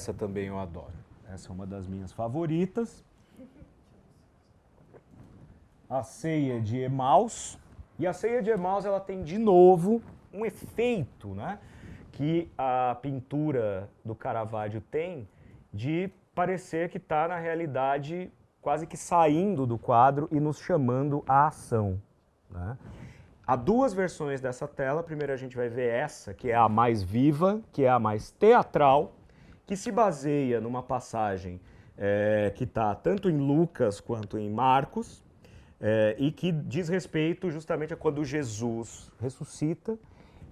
essa também eu adoro. Essa é uma das minhas favoritas. A Ceia de Emaús. E a Ceia de Emaús, ela tem de novo um efeito, né, que a pintura do Caravaggio tem de parecer que está, na realidade, quase que saindo do quadro e nos chamando à ação, né? Há duas versões dessa tela. Primeiro a gente vai ver essa, que é a mais viva, que é a mais teatral, que se baseia numa passagem que está tanto em Lucas quanto em Marcos, e que diz respeito justamente a quando Jesus ressuscita,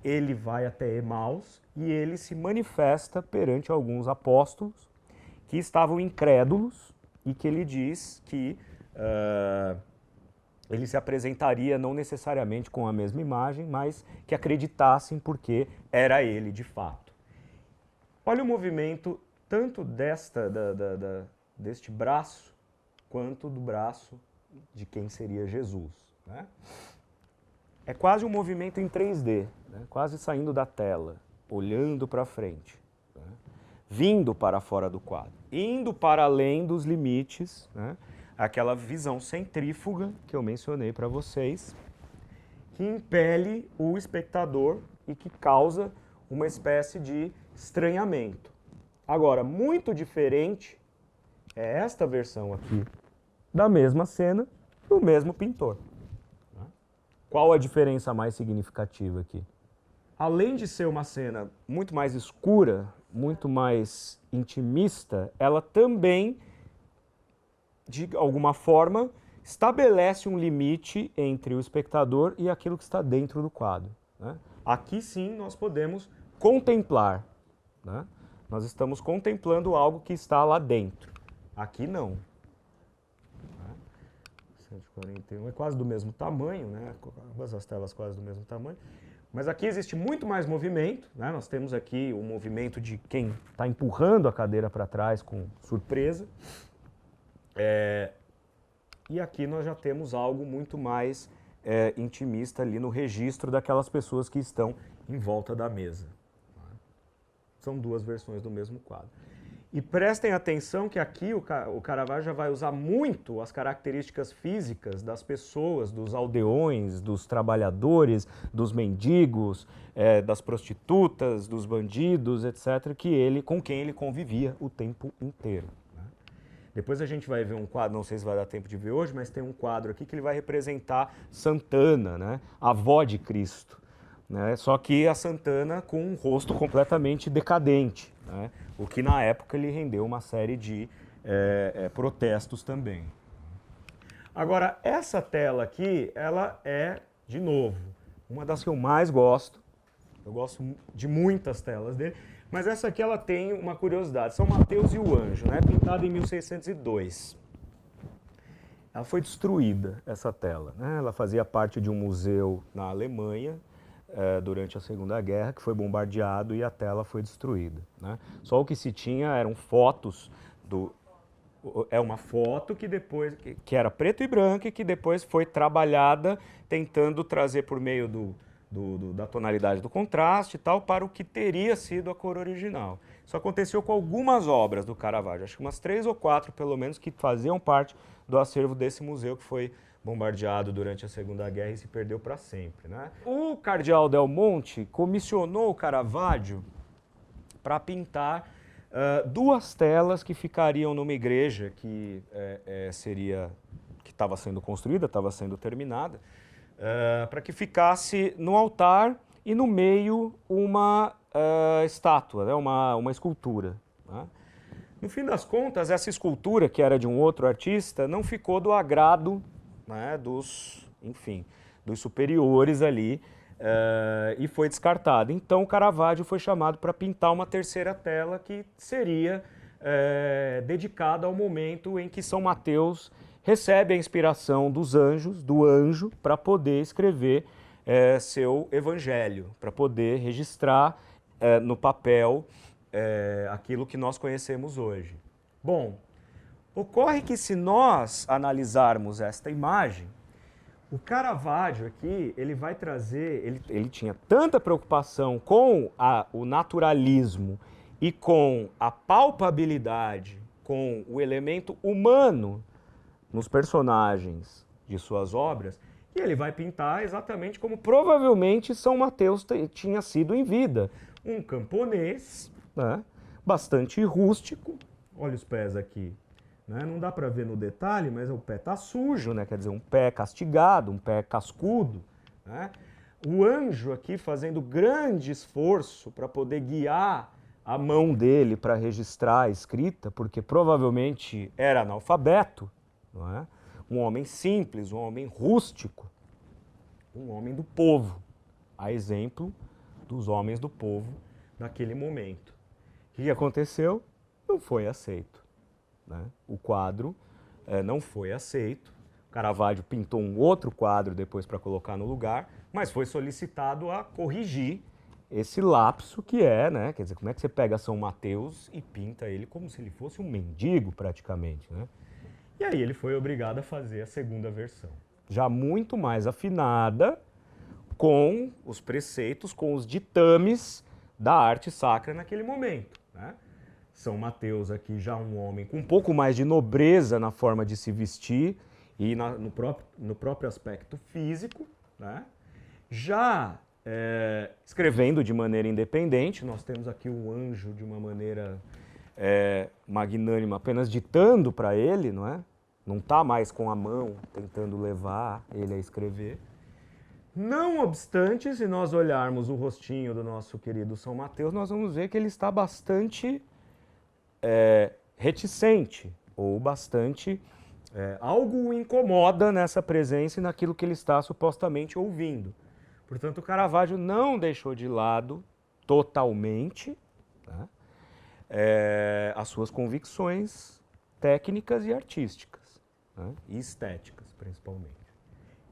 ele vai até Emaús e ele se manifesta perante alguns apóstolos que estavam incrédulos e que ele diz que ele se apresentaria não necessariamente com a mesma imagem, mas que acreditassem porque era ele de fato. Olha o movimento tanto deste braço quanto do braço de quem seria Jesus, né? É quase um movimento em 3D, né? Quase saindo da tela, olhando para frente, né? Vindo para fora do quadro, indo para além dos limites, né? Aquela visão centrífuga que eu mencionei para vocês, que impele o espectador e que causa uma espécie de estranhamento. Agora, muito diferente é esta versão aqui da mesma cena do mesmo pintor. Qual a diferença mais significativa aqui? Além de ser uma cena muito mais escura, muito mais intimista, ela também, de alguma forma, estabelece um limite entre o espectador e aquilo que está dentro do quadro, né? Aqui sim nós podemos contemplar, né? Nós estamos contemplando algo que está lá dentro. Aqui não. 141 é quase do mesmo tamanho, né? Ambas as telas quase do mesmo tamanho. Mas aqui existe muito mais movimento, né? Nós temos aqui o movimento de quem está empurrando a cadeira para trás com surpresa. E aqui nós já temos algo muito mais intimista ali no registro daquelas pessoas que estão em volta da mesa. São duas versões do mesmo quadro. E prestem atenção que aqui o Caravaggio já vai usar muito as características físicas das pessoas, dos aldeões, dos trabalhadores, dos mendigos, das prostitutas, dos bandidos, etc., com quem ele convivia o tempo inteiro. Depois a gente vai ver um quadro, não sei se vai dar tempo de ver hoje, mas tem um quadro aqui que ele vai representar Santana, né, a avó de Cristo, né, só que a Santana com um rosto completamente decadente, né, o que na época lhe rendeu uma série de protestos também. Agora, essa tela aqui, ela é, de novo, uma das que eu mais gosto. Eu gosto de muitas telas dele. Mas essa aqui ela tem uma curiosidade, São Mateus e o Anjo, né? Pintada em 1602. Ela foi destruída, essa tela, né? Ela fazia parte de um museu na Alemanha durante a Segunda Guerra, que foi bombardeado e a tela foi destruída, né? Só o que se tinha eram fotos uma foto que depois que era preto e branco e que depois foi trabalhada tentando trazer por meio da tonalidade do contraste e tal, para o que teria sido a cor original. Isso aconteceu com algumas obras do Caravaggio, acho que umas 3 ou 4 pelo menos, que faziam parte do acervo desse museu que foi bombardeado durante a Segunda Guerra e se perdeu para sempre, né? O cardeal Del Monte comissionou o Caravaggio para pintar duas telas que ficariam numa igreja que estava sendo construída, estava sendo terminada, para que ficasse no altar e no meio uma estátua, né, uma escultura, né? No fim das contas, essa escultura, que era de um outro artista, não ficou do agrado, né, dos superiores ali, e foi descartada. Então o Caravaggio foi chamado para pintar uma terceira tela que seria dedicada ao momento em que São Mateus recebe a inspiração dos anjos, do anjo, para poder escrever seu evangelho, para poder registrar no papel aquilo que nós conhecemos hoje. Bom, ocorre que se nós analisarmos esta imagem, o Caravaggio aqui, ele vai trazer, ele tinha tanta preocupação com o naturalismo e com a palpabilidade, com o elemento humano nos personagens de suas obras, que ele vai pintar exatamente como provavelmente São Mateus tinha sido em vida. Um camponês, né, bastante rústico. Olha os pés aqui. Né? Não dá para ver no detalhe, mas o pé está sujo, né? Quer dizer, um pé castigado, um pé cascudo. Né? O anjo aqui fazendo grande esforço para poder guiar a mão dele para registrar a escrita, porque provavelmente era analfabeto, não é? Um homem simples, um homem rústico, um homem do povo, a exemplo dos homens do povo naquele momento. O que aconteceu? Não foi aceito. Né? O quadro não foi aceito. Caravaggio pintou um outro quadro depois para colocar no lugar, mas foi solicitado a corrigir esse lapso que é, né? Quer dizer, como é que você pega São Mateus e pinta ele como se ele fosse um mendigo praticamente, né? E aí ele foi obrigado a fazer a segunda versão, já muito mais afinada com os preceitos, com os ditames da arte sacra naquele momento, né? São Mateus aqui já um homem com um pouco mais de nobreza na forma de se vestir e no próprio aspecto físico, né? Já escrevendo de maneira independente, nós temos aqui o anjo de uma maneira magnânima, apenas ditando para ele, não é? Não está mais com a mão tentando levar ele a escrever. Não obstante, se nós olharmos o rostinho do nosso querido São Mateus, nós vamos ver que ele está bastante reticente, ou bastante... algo o incomoda nessa presença e naquilo que ele está supostamente ouvindo. Portanto, o Caravaggio não deixou de lado totalmente, tá, as suas convicções técnicas e artísticas, né, e estéticas, principalmente.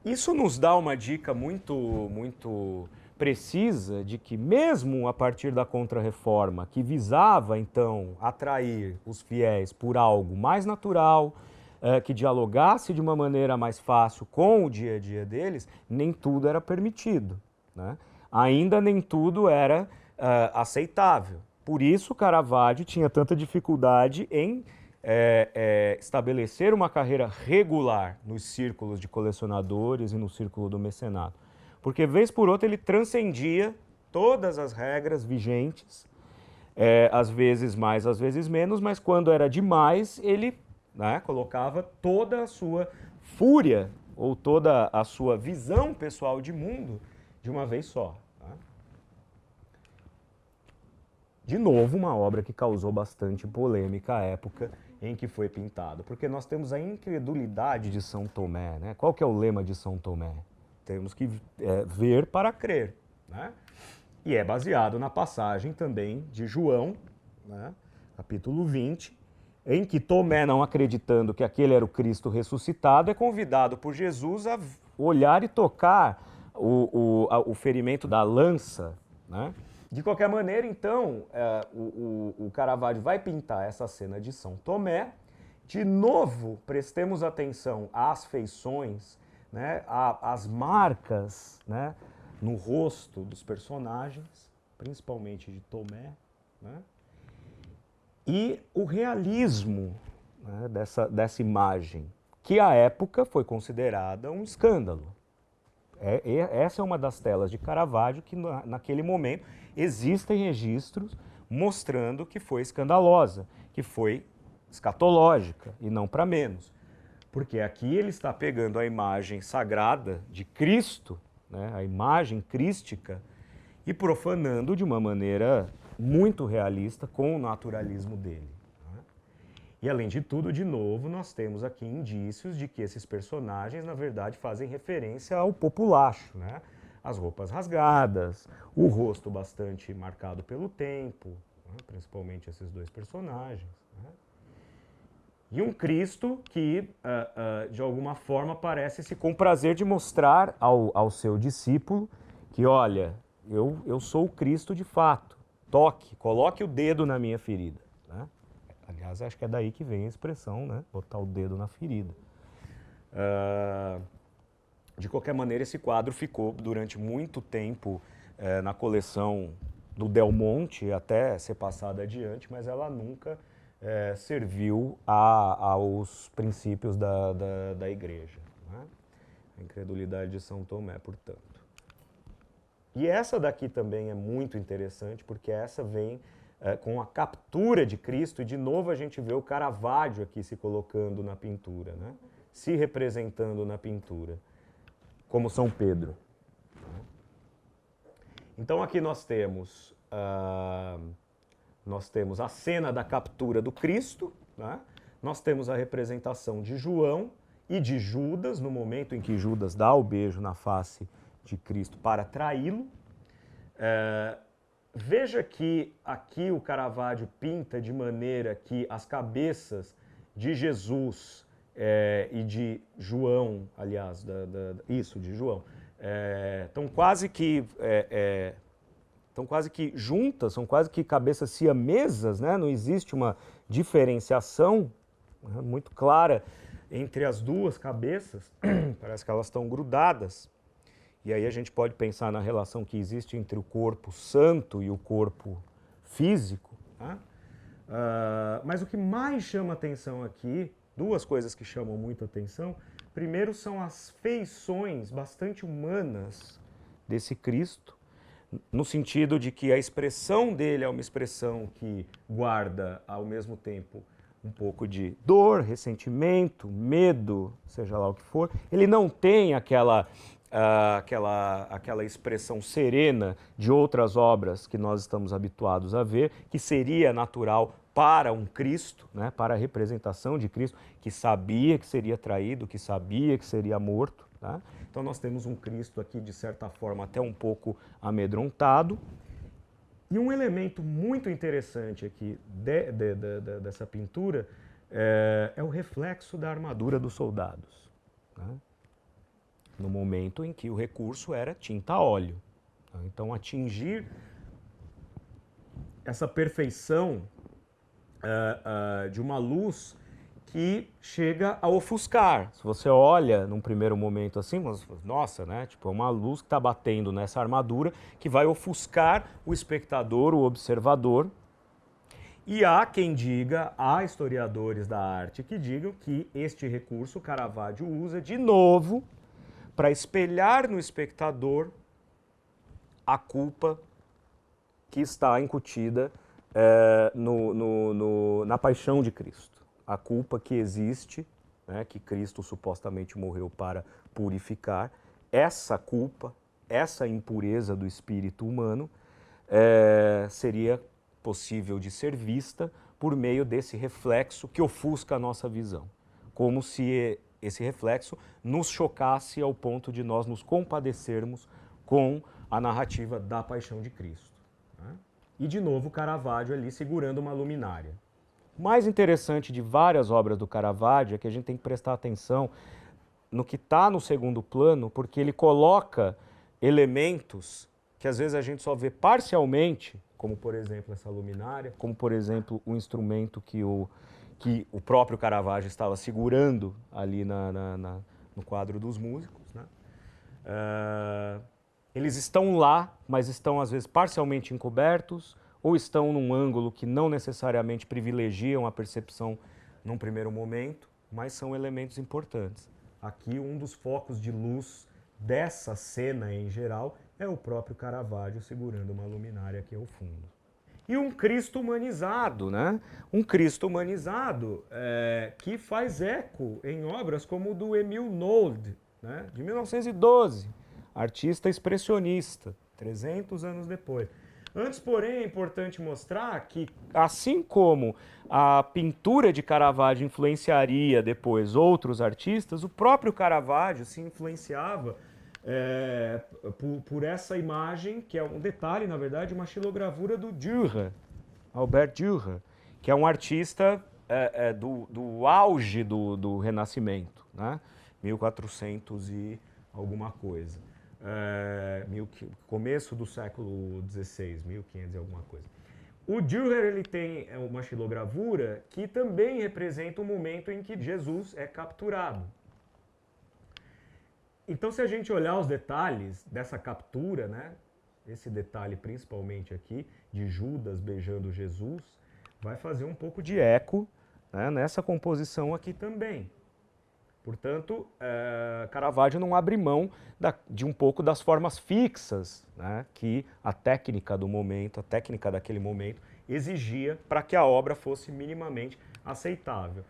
Isso nos dá uma dica muito precisa de que, mesmo a partir da Contra-Reforma, que visava, então, atrair os fiéis por algo mais natural, que dialogasse de uma maneira mais fácil com o dia a dia deles, nem tudo era permitido, né? Ainda nem tudo era aceitável. Por isso, Caravaggio tinha tanta dificuldade em estabelecer uma carreira regular nos círculos de colecionadores e no círculo do mecenado. Porque, vez por outra, ele transcendia todas as regras vigentes, às vezes mais, às vezes menos, mas quando era demais, ele, né, colocava toda a sua fúria ou toda a sua visão pessoal de mundo de uma vez só. Tá? De novo, uma obra que causou bastante polêmica à época em que foi pintado, porque nós temos a incredulidade de São Tomé, né? Qual que é o lema de São Tomé? Temos que ver para crer, né? E é baseado na passagem também de João, né? Capítulo 20, em que Tomé, não acreditando que aquele era o Cristo ressuscitado, é convidado por Jesus a olhar e tocar o ferimento da lança, né? De qualquer maneira, então, o Caravaggio vai pintar essa cena de São Tomé. De novo, prestemos atenção às feições, né, às marcas, né, no rosto dos personagens, principalmente de Tomé, né? E o realismo, né, dessa imagem, que à época foi considerada um escândalo. Essa é uma das telas de Caravaggio que naquele momento existem registros mostrando que foi escandalosa, que foi escatológica e não para menos. Porque aqui ele está pegando a imagem sagrada de Cristo, né, a imagem crística, e profanando de uma maneira muito realista com o naturalismo dele. Né? E além de tudo, de novo, nós temos aqui indícios de que esses personagens, na verdade, fazem referência ao populacho, né? As roupas rasgadas, o rosto bastante marcado pelo tempo, né? Principalmente esses dois personagens. Né? E um Cristo que, de alguma forma, parece se comprazer de mostrar ao seu discípulo que, olha, eu sou o Cristo de fato, toque, coloque o dedo na minha ferida. Né? Aliás, acho que é daí que vem a expressão, né? Botar o dedo na ferida. De qualquer maneira, esse quadro ficou durante muito tempo na coleção do Del Monte até ser passada adiante, mas ela nunca serviu aos princípios da igreja, né? A incredulidade de São Tomé, portanto. E essa daqui também é muito interessante, porque essa vem com a captura de Cristo, e de novo a gente vê o Caravaggio aqui se colocando na pintura, né? Se representando na pintura, como São Pedro. Então aqui nós temos a cena da captura do Cristo, né? Nós temos a representação de João e de Judas, no momento em que Judas dá o beijo na face de Cristo para traí-lo. Veja que aqui o Caravaggio pinta de maneira que as cabeças de Jesus e de João, aliás, de João, estão quase que juntas, são quase que cabeças siamesas, né? Não existe uma diferenciação muito clara entre as duas cabeças, parece que elas estão grudadas. E aí a gente pode pensar na relação que existe entre o corpo santo e o corpo físico, né? Mas o que mais chama atenção aqui, duas coisas que chamam muito atenção, primeiro são as feições bastante humanas desse Cristo, no sentido de que a expressão dele é uma expressão que guarda, ao mesmo tempo, um pouco de dor, ressentimento, medo, seja lá o que for. Ele não tem aquela expressão serena de outras obras que nós estamos habituados a ver, que seria natural para um Cristo, né, para a representação de Cristo, que sabia que seria traído, que sabia que seria morto, tá? Então nós temos um Cristo aqui, de certa forma, até um pouco amedrontado. E um elemento muito interessante aqui dessa pintura é o reflexo da armadura dos soldados, né? No momento em que o recurso era tinta a óleo. Então, atingir essa perfeição de uma luz que chega a ofuscar. Se você olha num primeiro momento assim, nossa, né? Tipo, é uma luz que está batendo nessa armadura que vai ofuscar o espectador, o observador. E há quem diga, há historiadores da arte que digam que este recurso Caravaggio usa de novo para espelhar no espectador a culpa que está incutida na paixão de Cristo. A culpa que existe, né, que Cristo supostamente morreu para purificar. Essa culpa, essa impureza do espírito humano seria possível de ser vista por meio desse reflexo que ofusca a nossa visão. Como se esse reflexo nos chocasse ao ponto de nós nos compadecermos com a narrativa da paixão de Cristo, né? E de novo Caravaggio ali segurando uma luminária. O mais interessante de várias obras do Caravaggio é que a gente tem que prestar atenção no que está no segundo plano, porque ele coloca elementos que às vezes a gente só vê parcialmente, como por exemplo essa luminária, como por exemplo o instrumento que o próprio Caravaggio estava segurando ali no quadro dos músicos, né? Eles estão lá, mas estão às vezes parcialmente encobertos, ou estão num ângulo que não necessariamente privilegiam a percepção num primeiro momento, mas são elementos importantes. Aqui um dos focos de luz dessa cena em geral é o próprio Caravaggio segurando uma luminária aqui ao fundo. E um Cristo humanizado, né? Um Cristo humanizado que faz eco em obras como o do Emile Nolde, né? De 1912, artista expressionista, 300 anos depois. Antes, porém, é importante mostrar que, assim como a pintura de Caravaggio influenciaria depois outros artistas, o próprio Caravaggio se influenciava por essa imagem, que é um detalhe, na verdade, uma xilogravura do Dürer, Albert Dürer, que é um artista do auge do Renascimento, né? 1400 e alguma coisa. Começo do século XVI, 1500 e alguma coisa. O Dürer ele tem uma xilogravura que também representa o momento em que Jesus é capturado. Então, se a gente olhar os detalhes dessa captura, né, esse detalhe principalmente aqui, de Judas beijando Jesus, vai fazer um pouco de eco, né, nessa composição aqui também. Portanto, Caravaggio não abre mão de um pouco das formas fixas, né, que a técnica do momento, a técnica daquele momento, exigia para que a obra fosse minimamente aceitável.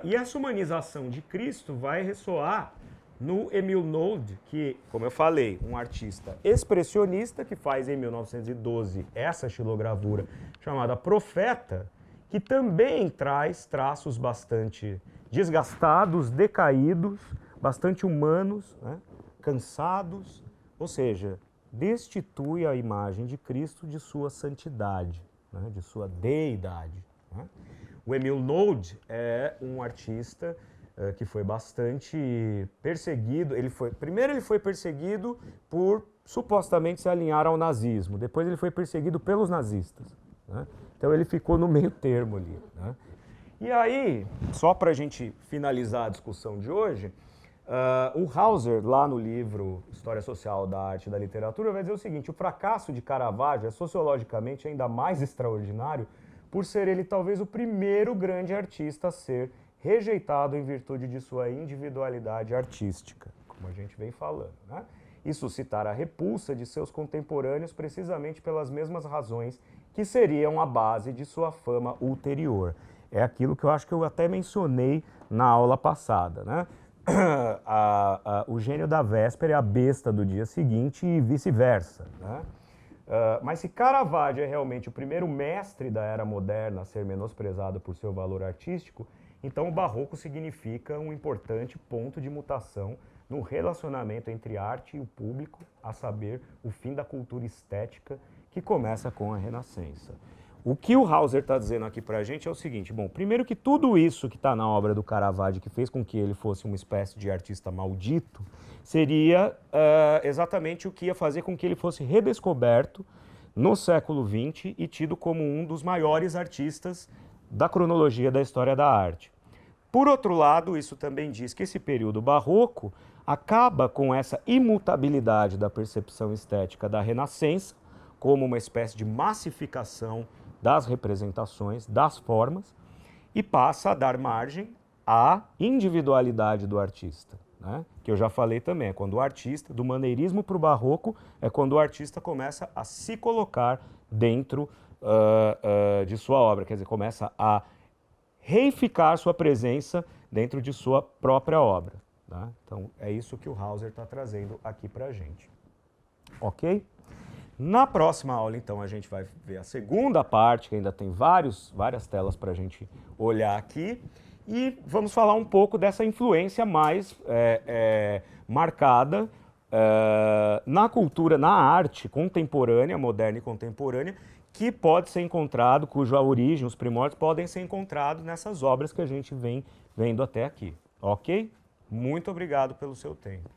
E essa humanização de Cristo vai ressoar no Émile Nolde, que, como eu falei, um artista expressionista que faz em 1912 essa xilogravura chamada Profeta, que também traz traços bastante desgastados, decaídos, bastante humanos, né, cansados, ou seja, destitui a imagem de Cristo de sua santidade, né, de sua deidade. Né. O Émile Nolde é um artista que foi bastante perseguido. Primeiro ele foi perseguido por supostamente se alinhar ao nazismo, depois ele foi perseguido pelos nazistas. Né. Então ele ficou no meio termo ali. Né. E aí, só para a gente finalizar a discussão de hoje, o Hauser, lá no livro História Social da Arte e da Literatura, vai dizer o seguinte: o fracasso de Caravaggio é sociologicamente ainda mais extraordinário por ser ele talvez o primeiro grande artista a ser rejeitado em virtude de sua individualidade artística, como a gente vem falando, né? E suscitar a repulsa de seus contemporâneos precisamente pelas mesmas razões que seriam a base de sua fama ulterior. É aquilo que eu acho que eu até mencionei na aula passada, né? O gênio da véspera é a besta do dia seguinte e vice-versa, né? Mas se Caravaggio é realmente o primeiro mestre da era moderna a ser menosprezado por seu valor artístico, então o barroco significa um importante ponto de mutação no relacionamento entre arte e o público, a saber, o fim da cultura estética que começa com a Renascença. O que o Hauser está dizendo aqui para a gente é o seguinte: bom, primeiro que tudo isso que está na obra do Caravaggio, que fez com que ele fosse uma espécie de artista maldito, seria exatamente o que ia fazer com que ele fosse redescoberto no século XX e tido como um dos maiores artistas da cronologia da história da arte. Por outro lado, isso também diz que esse período barroco acaba com essa imutabilidade da percepção estética da Renascença, como uma espécie de massificação das representações, das formas, e passa a dar margem à individualidade do artista, né? Que eu já falei também, é quando o artista, do maneirismo para o barroco, é quando o artista começa a se colocar dentro de sua obra, quer dizer, começa a reificar sua presença dentro de sua própria obra. Tá? Então, é isso que o Hauser está trazendo aqui para a gente. Ok? Na próxima aula, então, a gente vai ver a segunda parte, que ainda tem várias telas para a gente olhar aqui, e vamos falar um pouco dessa influência mais marcada na cultura, na arte contemporânea, moderna e contemporânea, que pode ser encontrado, cuja origem, os primórdios, podem ser encontrados nessas obras que a gente vem vendo até aqui. Ok? Muito obrigado pelo seu tempo.